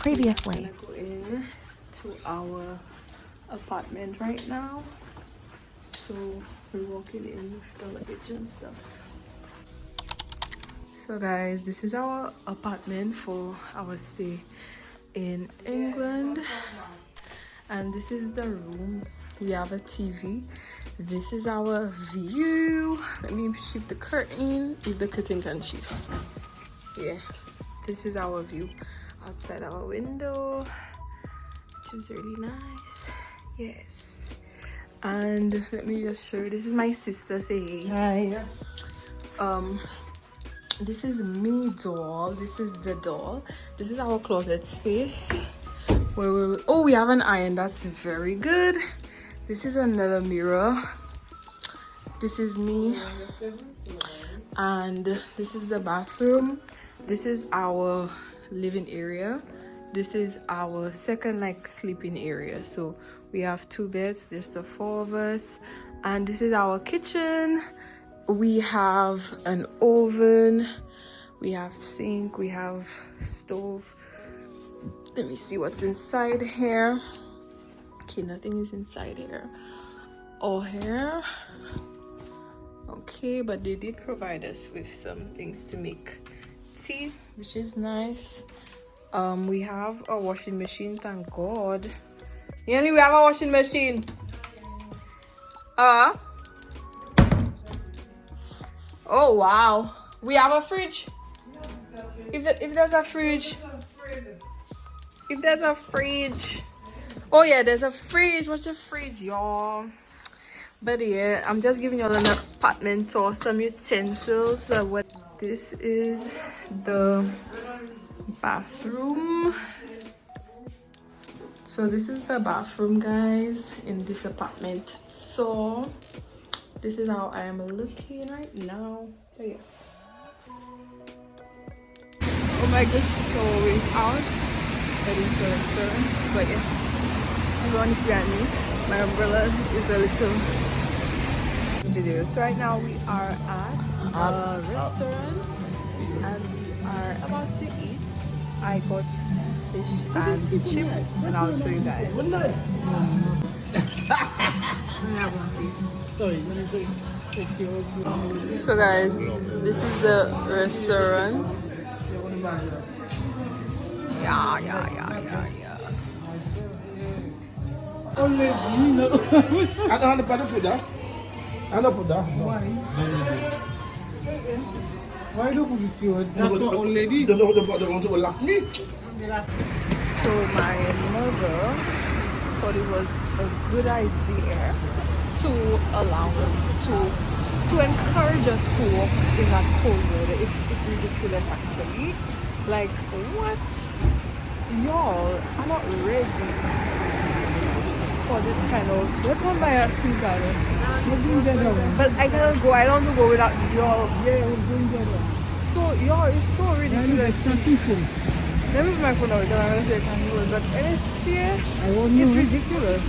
Previously. I'm gonna go in to our apartment right now. So we're walking in with the luggage and stuff. So guys, this is our apartment for our stay in England. And this is the room. We have a TV. This is our view. Let me shift the curtain, if the curtain can shift. Yeah, this is our view outside our window, which is really nice. Yes. And let me just show you. This is my sister saying hi. This is me doll. This is the doll. This is our closet space where we have an iron. That's very good. This is another mirror. This is me. And this is the bathroom. This is our living area. This is our second sleeping area. So we have 2 beds. There's the 4 of us. And this is our kitchen. We have an oven. We have sink. We have stove. Let me see what's inside here. Okay, nothing is inside here or here. Okay, but they did provide us with some things to make tea, which is nice. We have a washing machine, thank God. We have a washing machine. Oh wow, we have a fridge. If there's a fridge. If there's a fridge. Oh yeah, there's a fridge. What's a fridge, y'all? But yeah, I'm just giving y'all an apartment tour, some utensils. What this is the bathroom. So this is the bathroom, guys, in this apartment. So this is how I am looking right now. So yeah. Oh my gosh, so we're out heading to a restaurant. But yeah, everyone is behind me. My umbrella is a little video. So right now we are at a restaurant and we are about to eat. I got fish and chips and I'll show you guys. So guys, this is the restaurant. Yeah. Only you know. I don't put that. I don't put that. Why? Why don't put it here? That's not old lady. The one who lock me. So my mother thought it was a good idea to allow us to encourage us to walk in that cold weather. It's ridiculous actually. Like what? Y'all, I'm not ready for this kind of. Let's go buy a SIM card. But I cannot go. I don't want to go without y'all. Yeah, we're going there. So y'all, it's so ridiculous. Let me put my phone out because I'm gonna say something. But it's ridiculous.